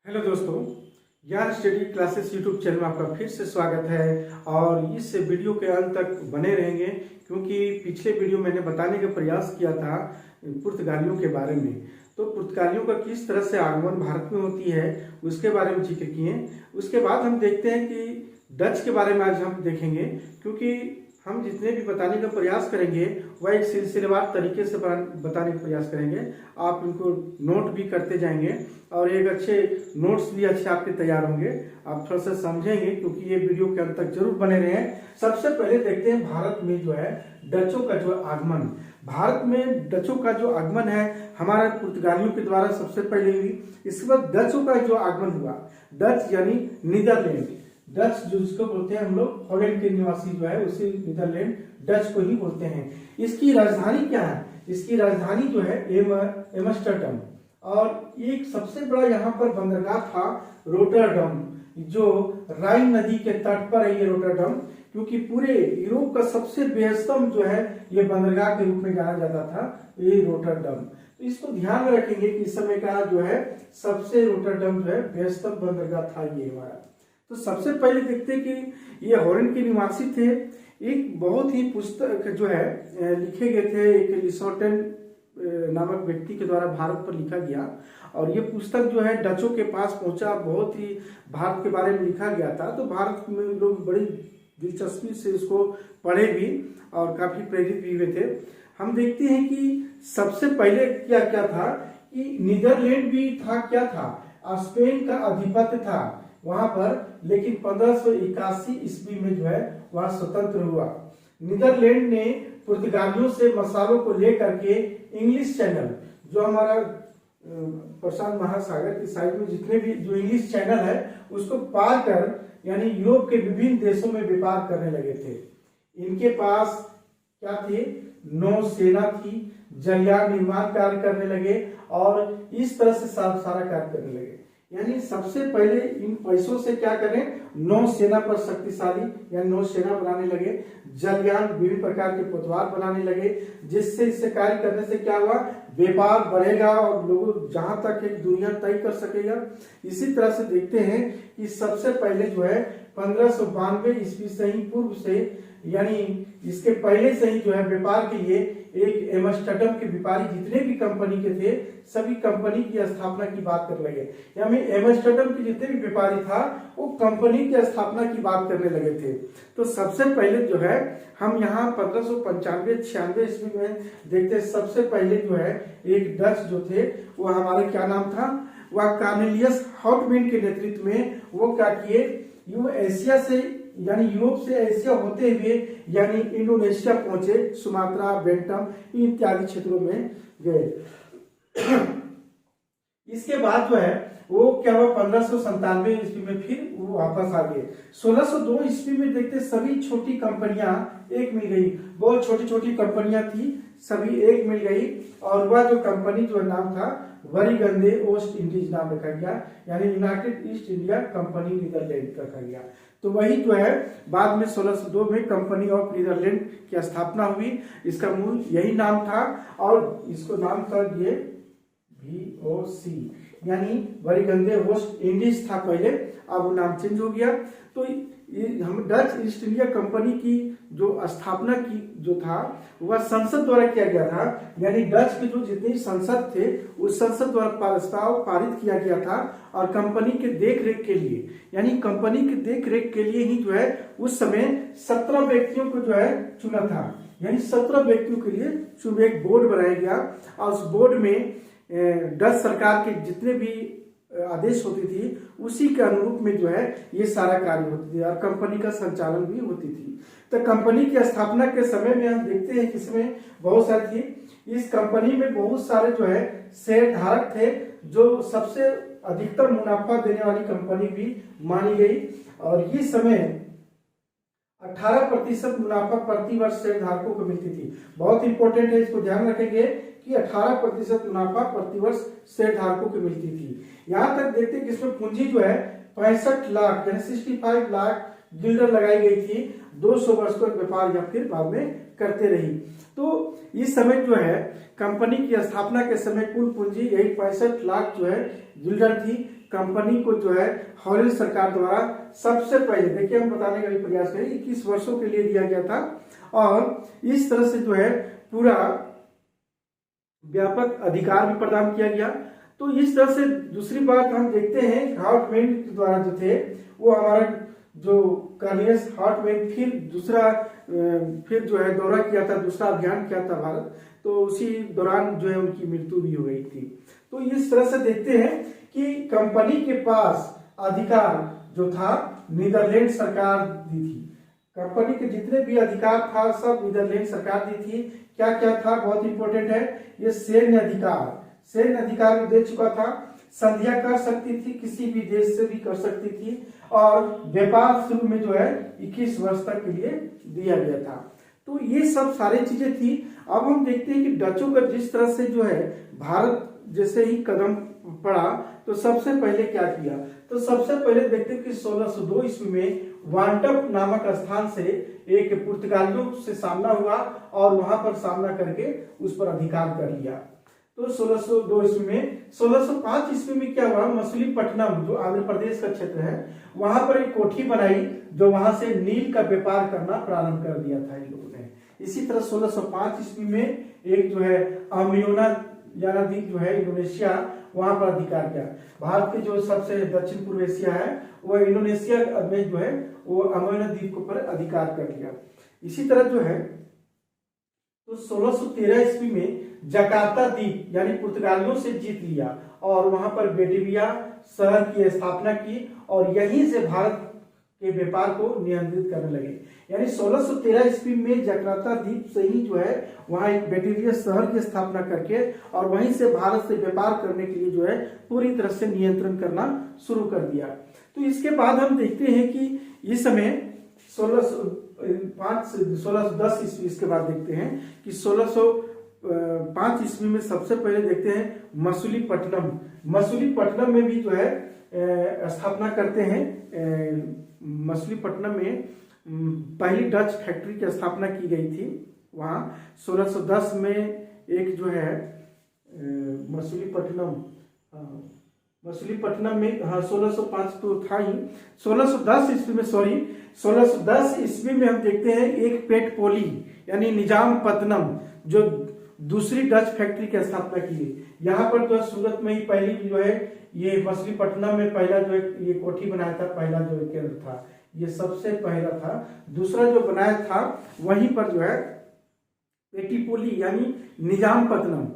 Hello दोस्तों, ज्ञान study classes YouTube channel में आपका फिर से स्वागत है। और इस वीडियो के अंत तक बने रहेंगे क्योंकि पिछले वीडियो मैंने बताने का प्रयास किया था पुर्तगालियों के बारे में। तो पुर्तगालियों का किस तरह से आगमन भारत में होती है उसके बारे में जिक्र किए। उसके बाद हम देखते हैं कि डच के बारे में आज हम देखेंगे, क्योंकि हम जितने भी बताने का प्रयास करेंगे वह एक सिलसिलेवार तरीके से बताने का प्रयास करेंगे। आप इनको नोट भी करते जाएंगे और एक अच्छे नोट्स भी अच्छे आपके तैयार होंगे। आप थोड़ा सा समझेंगे क्योंकि ये वीडियो के अंत तक जरूर बने रहें। सबसे पहले देखते हैं भारत में जो है डचों का जो आगमन। भारत में डचों का जो आगमन है हमारे पुर्तगालियों के द्वारा सबसे पहले हुई। इसके बाद डचों का जो आगमन हुआ, डच यानी नीदरलैंड, डच जो जिसको बोलते हैं हम लोग हॉलैंड के निवासी जो है उसे नीदरलैंड डच को ही बोलते हैं। इसकी राजधानी क्या है? इसकी राजधानी जो है एम्स्टर्डम, और एक सबसे बड़ा यहाँ पर बंदरगाह था रोटरडम, जो राइन नदी के तट पर है ये रोटरडम। क्योंकि पूरे यूरोप का सबसे व्यस्तम जो है ये बंदरगाह के रूप में जाना जाता था, ये रोटरडम। तो इसको ध्यान में रखेंगे कि इस समय का जो है सबसे रोटरडम जो है व्यस्तम बंदरगाह था ये हमारा। तो सबसे पहले देखते हैं कि ये हॉलैंड के निवासी थे। एक बहुत ही पुस्तक जो है लिखे गए थे, एक एरिस्टोटल नामक व्यक्ति के द्वारा भारत पर लिखा गया, और ये पुस्तक जो है डचों के पास पहुंचा, बहुत ही भारत के बारे में लिखा गया था। तो भारत में लोग बड़ी दिलचस्पी से इसको पढ़े भी और काफी प्रेरित भी हुए थे। हम देखते हैं कि सबसे पहले क्या क्या था कि नीदरलैंड भी था, क्या था, स्पेन का अधिपत्य था वहां पर, लेकिन 1581 ईस्वी में जो है वह स्वतंत्र हुआ। नीदरलैंड ने पुर्तगालियों से मसालों को लेकर के इंग्लिश चैनल, जो हमारा प्रशांत महासागर की साइड में जितने भी जो इंग्लिश चैनल है उसको पार कर यानी यूरोप के विभिन्न देशों में व्यापार करने लगे थे। इनके पास क्या थे? नौसेना थी, जलयान निर्माण कार्य करने लगे और इस तरह से सारा कार्य करने लगे। यानी सबसे पहले इन पैसों से क्या करें? नौसेना पर शक्तिशाली यानी नौसेना बनाने लगे, जलयान विभिन्न प्रकार के पतवार बनाने लगे, जिससे इससे कार्य करने से क्या हुआ? व्यापार बढ़ेगा और लोग जहां तक एक दुनिया तय कर सकेगा। इसी तरह से देखते हैं कि सबसे पहले जो है 1592 ईस्वी से ही पूर्व से, यानी इसके पहले से ही जो है व्यापार के लिए एक एम्स्टर्डम के व्यापारी जितने भी कंपनी के थे सभी कंपनी की स्थापना की बात करने लगे। यानी एम्स्टर्डम के जितने भी व्यापारी था वो कंपनी की स्थापना की बात करने लगे थे। तो सबसे पहले जो है हम यहाँ 1595-96 ईस्वी में देखते हैं, सबसे पहले जो है एक डच जो थे वो हमारे क्या नाम था, वह कार्नेलियस हॉटविंड के नेतृत्व में वो क्या किए, एशिया से यानी यूरोप से एशिया होते हुए यानी इंडोनेशिया पहुंचे, सुमात्रा, बेंटम इत्यादि क्षेत्रों में गए। इसके बाद जो है वो क्या हुआ, 1597 ईस्वी में फिर वो वापस आ गए। 1602 ईस्वी में देखते सभी छोटी कंपनियां एक मिल गई, बहुत छोटी छोटी कंपनियां थी, सभी एक मिल गई, और वह जो कंपनी जो नाम था वरीगंदे ओस्ट इंडीज नाम रखा गया, यानी United East India Company Netherland रखा गया। तो वही जो है बाद में 1602 में कंपनी ऑफ नीदरलैंड की स्थापना हुई। इसका मूल यही नाम था और इसको नाम कर दिए VOC, यानी वरीगंदे वेस्ट इंडीज था पहले, अब वो नाम चेंज हो गया। तो हम डच ईस्ट इंडिया कंपनी की जो स्थापना की जो था वह संसद द्वारा किया गया था, यानी डच के जो जितने संसद थे उस संसद द्वारा प्रस्ताव पारित किया गया था, और कंपनी के देख रेख के लिए, यानी कंपनी के देख रेख के लिए ही जो है उस समय 17 व्यक्तियों को जो है चुना था, यानी 17 व्यक्तियों के लिए एक बोर्ड बनाया गया, और उस बोर्ड में डच सरकार के जितने भी आदेश होती थी उसी के अनुरूप में जो है ये सारा कार्य होती थी और कंपनी का संचालन भी होती थी। तो कंपनी की स्थापना के समय में हम देखते हैं कि इसमें बहुत सारी थी, इस कंपनी में बहुत सारे जो है शेयर धारक थे, जो सबसे अधिकतर मुनाफा देने वाली कंपनी भी मानी गई, और ये समय 18% मुनाफा प्रति वर्ष शेयर धारकों को मिलती थी। बहुत इंपॉर्टेंट है, इसको ध्यान रखेंगे कि 18% मुनाफा प्रति वर्ष शेयर धारकों को मिलती थी। यहां तक देखते हैं कि इसमें पूंजी जो है 65 लाख यानी 65 लाख गिल्डर लगाई गई थी। 200 वर्ष तक व्यापार या फिर बाद में करते रही। तो इस समय जो है कंपनी की स्थापना के समय कुल पूंजी यही 65 लाख जो है गिल्डर थी। कंपनी को जो है हॉलैंड सरकार द्वारा सबसे पहले, देखिए हम बताने का भी प्रयास करें, 21 वर्षों के लिए दिया गया था और इस तरह से जो है पूरा व्यापक अधिकार भी प्रदान किया गया। तो इस तरह से दूसरी बात हम देखते हैं हार्टमैन द्वारा जो थे वो हमारा जो कार्नियस हार्टमैन फिर जो है दौरा किया था, दूसरा अभियान किया था भारत, तो उसी दौरान जो है उनकी मृत्यु भी हो गई थी। तो इस तरह से देखते हैं कि कंपनी के पास अधिकार जो था नीदरलैंड सरकार दी थी। कंपनी के जितने भी अधिकार था सब नीदरलैंड सरकार दी थी। क्या क्या था, बहुत इंपॉर्टेंट है ये सैन्य अधिकार भी दे चुका था। संधियां कर सकती थी, किसी भी देश से भी कर सकती थी और व्यापार शुरू में जो है 21 वर्ष तक के लिए दिया गया था। तो ये सब सारी चीजें थी। अब हम देखते हैं कि डचों का जिस तरह से जो है भारत जैसे ही कदम पड़ा तो सबसे पहले क्या किया, तो सबसे पहले देखते हैं कि 1602 ईस्वी में वांटप नामक स्थान से एक पुर्तगालियों से सामना हुआ और वहां पर सामना करके उस पर अधिकार कर लिया। तो 1602 ईस्वी में 1605 ईस्वी में क्या हुआ, मछलीपट्टनम जो आंध्र प्रदेश का क्षेत्र है वहां पर एक कोठी बनाई जो वहां से नील का व्यापार करना प्रारंभ कर दिया था इन लोगों ने। इसी तरह 1605 ईस्वी में एक जो है अमियोना द्वीप जो है इंडोनेशिया, वहां पर अधिकार किया। भारत के जो सबसे दक्षिण पूर्व एशिया है वो इंडोनेशिया में जो है वो अमियोना द्वीप के ऊपर अधिकार कर लिया। इसी तरह जो है तो 1613 ईस्वी में जकार्ता द्वीप यानी पुर्तगालियों से जीत लिया और वहां पर बेटिविया शहर की स्थापना की और यहीं से भारत के व्यापार को नियंत्रित करने लगे। यानी 1613 ईस्वी में जकार्ता द्वीप से ही जो है वहां एक बेटिविया शहर की स्थापना करके और वहीं से भारत से व्यापार करने के लिए जो है पूरी तरह से नियंत्रण करना शुरू कर दिया। तो इसके बाद हम देखते हैं कि इस समय 1610 ईस्वी, इसके बाद देखते हैं कि 1605 ईस्वी में सबसे पहले देखते हैं मछलीपट्टनम में भी जो है स्थापना करते हैं। मछलीपट्टनम में पहली डच फैक्ट्री की स्थापना की गई थी। वहां 1610 में एक जो है मछलीपट्टनम में, हाँ 1605 तो था ही, 1610 ईस्वी में हम देखते हैं एक पेटपोली यानी निजामपट्टनम जो दूसरी डच फैक्ट्री की स्थापना की है। यहाँ पर जो सूरत में ही पहली जो है ये मछलीपट्टनम में पहला जो ये कोठी बनाया था, पहला जो केंद्र था ये सबसे पहला था। दूसरा जो बनाया था वहीं पर जो है पेटीपोली यानी निजामपट्टनम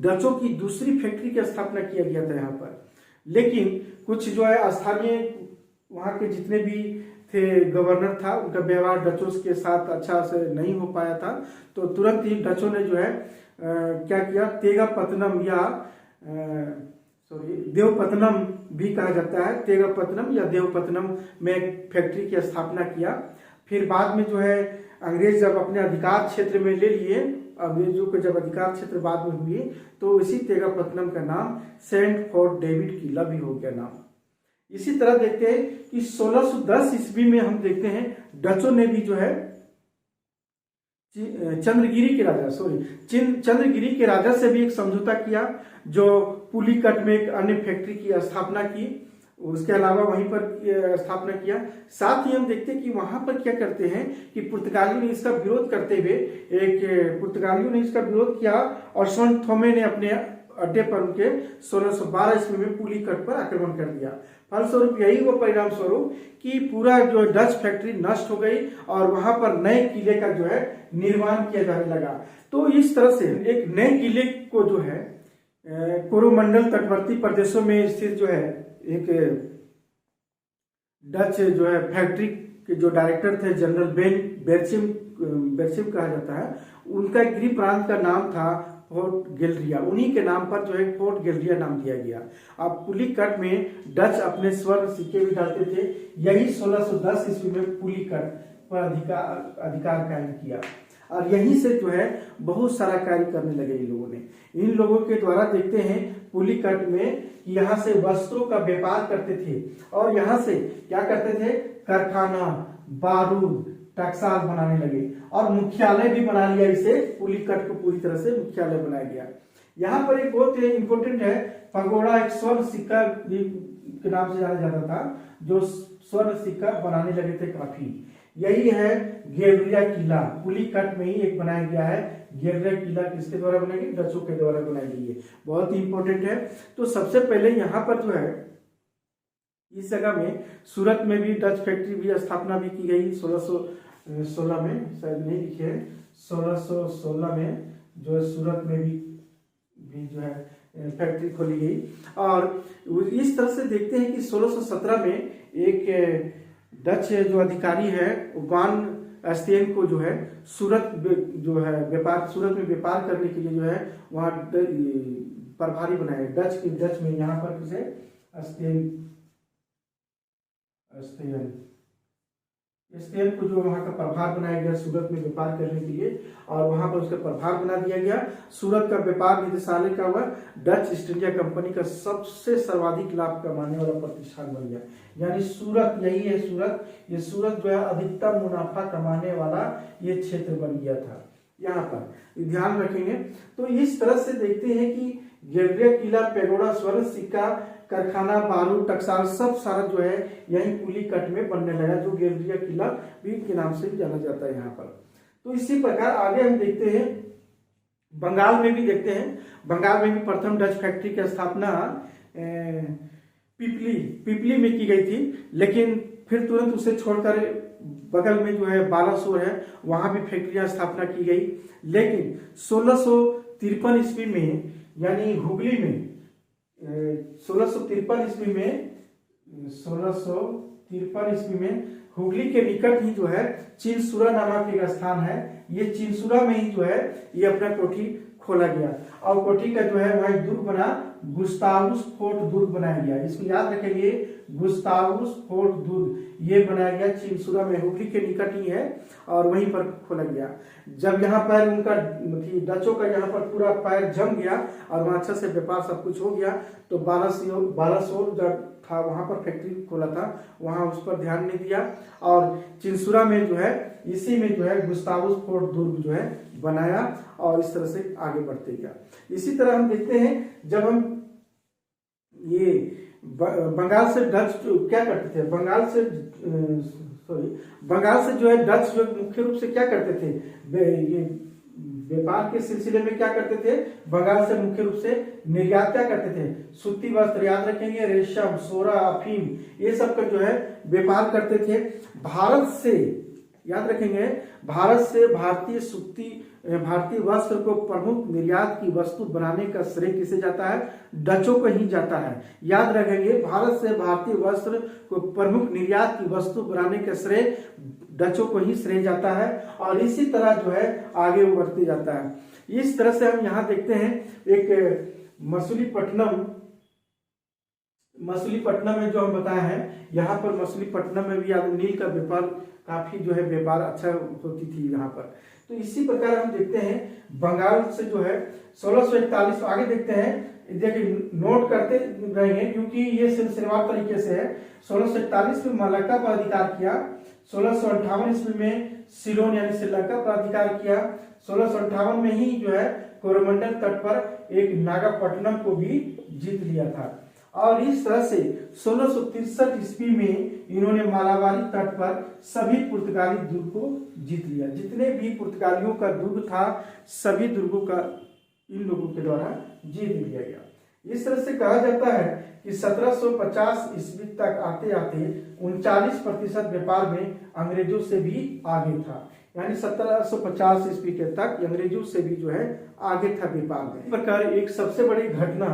डचों की दूसरी फैक्ट्री की स्थापना किया गया था यहाँ पर। लेकिन कुछ जो है स्थानीय वहाँ के जितने भी थे गवर्नर था उनका व्यवहार डचों के साथ अच्छा से नहीं हो पाया था, तो तुरंत ही डचों ने जो है क्या किया, तेगापत्तनम या देवपत्तनम भी कहा जाता है, तेगापत्तनम या देवपत्तनम में एक फैक्ट्री की स्थापना किया। फिर बाद में जो है अंग्रेज जब अपने अधिकार क्षेत्र में ले लिए, अंग्रेजों के जब अधिकार क्षेत्र बाद में हुए तो इसी तेगापत्तनम का नाम सेंट फोर्ट डेविड किला भी हो गया नाम। इसी तरह देखते हैं कि 1610 ईस्वी में हम देखते हैं डचों ने भी जो है चंद्रगिरी के राजा से भी एक समझौता किया जो पुलिकट में एक अन्य फैक्ट्री की स्थापना की। उसके अलावा वहीं पर स्थापना किया। साथ ही हम देखते हैं कि वहां पर क्या करते हैं कि पुर्तगालियों ने इसका विरोध करते हुए पुर्तगालियों ने इसका विरोध किया और सॉन थोमे ने अपने अड्डे पर उनके 1612 ईस्वी में पुलिकट पर आक्रमण कर दिया। फलस्वरूप यही वो परिणाम स्वरूप कि पूरा जो डच फैक्ट्री नष्ट हो गई और वहां पर नए किले का जो है निर्माण किया जाने लगा। तो इस तरह से एक नए किले को जो है कोरोमंडल तटवर्ती प्रदेशों में स्थित जो है एक डच जो है फैक्ट्री के जो डायरेक्टर थे जनरल बेरचिम कहा जाता है, उनका गृह प्रांत का नाम था फोर्ट गैलरिया। उन्हीं के नाम पर जो है फोर्ट गैलरिया नाम दिया गया। अब पुलिकट में डच अपने स्वर्ण सिक्के भी डालते थे। यही 1610 ईस्वी में पुलिकट पर अधिकार कायम किया और यहीं से जो है बहुत सारा कार्य करने लगे इन लोगों ने। इन लोगों के द्वारा देखते हैं पुलिकट में यहाँ से वस्त्रों का व्यापार करते थे और यहाँ से क्या करते थे, कारखाना, बारूद, टकसाल बनाने लगे और मुख्यालय भी बना लिया। इसे पुलिकट को पूरी तरह से मुख्यालय बनाया गया। यहाँ पर एक बहुत इंपॉर्टेंट है, पगोड़ा एक स्वर्ण सिक्का भी के नाम से जाना जाता था, जो स्वर्ण सिक्का बनाने लगे थे काफी। यही है गेवरिया किला, पुलिकट में ही एक बनाया गया है। गेवरिया किला किसके द्वारा बनाया गया? डचों के द्वारा बनाई गई है, बहुत ही इंपॉर्टेंट है। तो सबसे पहले यहाँ पर जो है इस जगह में सूरत में भी डच फैक्ट्री भी स्थापना भी की गई 1616 में, शायद नहीं लिखे है, 1616 में जो है सूरत में भी जो है फैक्ट्री खोली गई। और इस तरह से देखते हैं कि 1617 में एक डच जो अधिकारी है वान एस्टेन को जो है सूरत जो है व्यापार, सूरत में व्यापार करने के लिए जो है वहाँ प्रभारी बनाए। डच में यहाँ पर किसे स्टेन को जो वहाँ का प्रभार बनाया गया सूरत में व्यापार करने के लिए, और वहाँ पर उसका प्रभार बना दिया गया। सूरत का व्यापार निदेशालय का हुआ डच ईस्ट इंडिया कंपनी का सबसे सर्वाधिक लाभ कमाने वाला प्रतिष्ठान बन गया। यानी सूरत, यही है सूरत, ये सूरत जो है अधिकतम मुनाफा कमाने वाला ये क्षेत्र बन गया था। यहाँ पर ध्यान रखेंगे। तो इस तरह से देखते हैं कि गेवरिया किला, पेगोडा, स्वर्ण सिक्का, कारखाना, बारूद, टकसाल सब सारा जो है यही पुलिकट में बनने लगा, जो गेवरिया किला भी के नाम से जाना जाता है यहाँ पर। तो इसी प्रकार आगे हम देखते हैं बंगाल में भी देखते हैं। बंगाल में भी प्रथम डच फैक्ट्री की स्थापना पिपली में की गई थी, लेकिन फिर तुरंत उसे छोड़कर बगल में जो है बालासोर है, वहां भी फैक्ट्रियां स्थापना की गई। लेकिन 1653 ईस्वी में, यानी हुगली में 1653 ईस्वी में हुगली के निकट ही जो है चिनसुरा नामक एक स्थान है। ये चिनसुरा में ही जो है ये अपना कोठी खोला गया, और कोठी का जो है वह दुर्ग बना, गुस्तावुस फोर्ट दुर्ग बनाया गया। इसको याद रखेंगे, गुस्तावुस फोर्ट दुर्ग ये बनाया गया चिनसुरा में, हुगली के निकट ही है, और वहीं पर खोला गया। जब यहाँ पर उनका डचों का यहाँ पर पूरा पैर जम गया और वहां अच्छा से व्यापार सब कुछ हो गया, तो बालासोर जब था वहां पर फैक्ट्री खोला था, वहां उस पर ध्यान नहीं दिया, और चिनसुरा में जो है इसी में जो है गुस्तावुस फोर्ट दुर्ग जो है बनाया, और इस तरह से आगे बढ़ते गया। इसी तरह हम देखते हैं जब हम ये बंगाल से डच क्या करते थे, बंगाल से जो है डच जो मुख्य रूप से क्या करते थे, ये व्यापार के सिलसिले में क्या करते थे, बंगाल से मुख्य रूप से निर्यात क्या करते थे, सूती वस्त्र, याद रखेंगे, रेशम, सोरा, अफीम, ये सब का जो है व्यापार करते थे। भारत से, याद रखेंगे, भारत से भारतीय वस्त्र को प्रमुख निर्यात की वस्तु बनाने का श्रेय किसे जाता है? डचों को ही जाता है। याद रखेंगे, भारत से भारतीय वस्त्र को प्रमुख निर्यात की वस्तु बनाने का श्रेय डचों को ही श्रेय जाता है, और इसी तरह जो है आगे बढ़ते जाता है। इस तरह से हम यहाँ देखते हैं एक मछलीपट्टनम में जो हम बताए हैं, यहाँ पर मछलीपट्टनम में भी नील का व्यापार काफी जो है व्यापार अच्छा होती थी यहाँ पर। तो इसी प्रकार हम देखते हैं बंगाल से जो है 1641 आगे देखते हैं, देखिए नोट करते रहेंगे क्योंकि ये सिलसिलेवार तरीके से है। 1641 में मलक्का पर अधिकार किया, 1658 ईस्वी में सिलोन यानी श्रीलंका पर अधिकार किया, 1658 में ही जो है कोरोमंडल तट पर एक नागापट्टनम को भी जीत लिया था। और इस तरह से 1663 ईस्वी में इन्होंने मालाबारी तट पर सभी पुर्तगाली दुर्ग को जीत लिया। जितने भी पुर्तगालियों का दुर्ग था सभी दुर्गों का इन लोगों के द्वारा जीत लिया गया। इस तरह से कहा जाता है कि 1750 ईस्वी तक आते आते 39% व्यापार में अंग्रेजों से भी आगे था, यानी 1750 ईस्वी के तक अंग्रेजों से भी जो है आगे था व्यापार में। इस प्रकार एक सबसे बड़ी घटना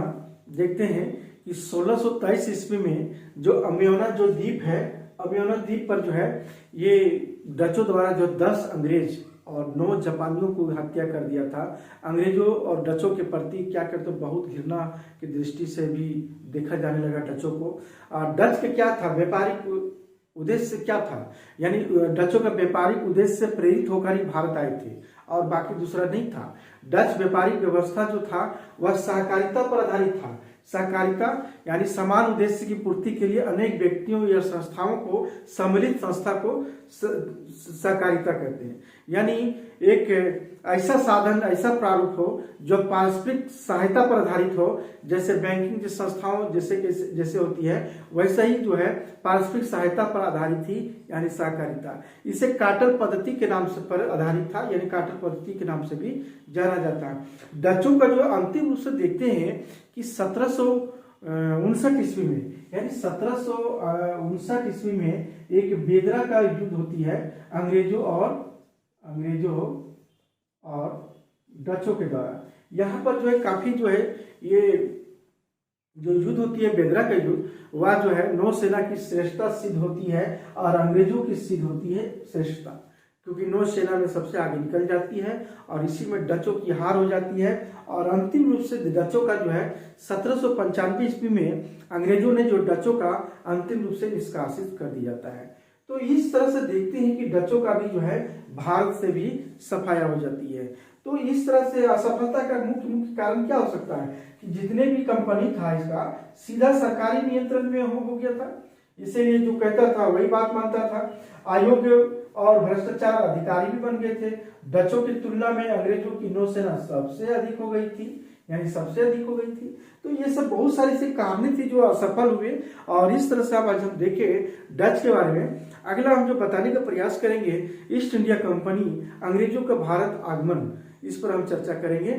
देखते हैं कि 1623 ईस्वी में जो अम्योना जो द्वीप है, अम्योना द्वीप पर जो है ये डचों द्वारा जो 10 अंग्रेज और 9 जापानियों को हत्या कर दिया था। अंग्रेजों और डचों के प्रति क्या करते बहुत घृणा की दृष्टि से भी देखा जाने लगा डचों को। डच के क्या था, व्यापारिक उद्देश्य क्या था, यानी डचों का व्यापारिक उद्देश्य से प्रेरित होकर ही भारत आए थे और बाकी दूसरा नहीं था। डच व्यापारिक व्यवस्था जो था वह सहकारिता पर आधारित था। सहकारिता यानी समान उद्देश्य की पूर्ति के लिए अनेक व्यक्तियों या संस्थाओं को सम्मिलित संस्था को सहकारिता कहते हैं। यानी एक ऐसा साधन, ऐसा प्रारूप हो जो पारस्परिक सहायता पर आधारित हो, जैसे बैंकिंग संस्थाओं जैसे होती है वैसा ही जो है पारस्परिक सहायता पर आधारित ही यानी सहकारिता। इसे कार्टर पद्धति के नाम से पर आधारित था, यानी कार्टर पद्धति के नाम से भी जाना जाता है। डचों का जो अंतिम रूप से देखते हैं कि 1759 ईस्वी में, यानी 1759 ईस्वी में एक बेदरा का युद्ध होती है अंग्रेजों और डचों के द्वारा। यहाँ पर जो है काफी जो है ये जो युद्ध होती है बेदरा का युद्ध, वह जो है नौसेना की श्रेष्ठता सिद्ध होती है और अंग्रेजों की सिद्ध होती है श्रेष्ठता, क्योंकि नौसेना में सबसे आगे निकल जाती है और इसी में डचों की हार हो जाती है। और अंतिम रूप से डचों का जो है 1795 ईस्वी में अंग्रेजों ने जो डचों का अंतिम रूप से निष्कासित कर दिया जाता है। तो इस तरह से देखते हैं कि डचों का भी जो है भारत से भी सफाया हो जाती है। तो इस तरह से असफलता का मुख्य कारण क्या हो सकता है कि जितने भी कंपनी था इसका सीधा सरकारी नियंत्रण में हो गया था, इसीलिए जो कहता था वही बात मानता था। अयोग्य और भ्रष्टाचार अधिकारी भी बन गए थे। डचों की तुलना में अंग्रेजों की नौसेना सबसे अधिक हो गई थी, यानी सबसे अधिक हो गई थी। तो ये सब बहुत सारी सी कारण थी जो असफल हुए। और इस तरह से अब आज हम देखें डच के बारे में। अगला हम जो बताने का प्रयास करेंगे ईस्ट इंडिया कंपनी, अंग्रेजों का भारत आगमन, इस पर हम चर्चा करेंगे।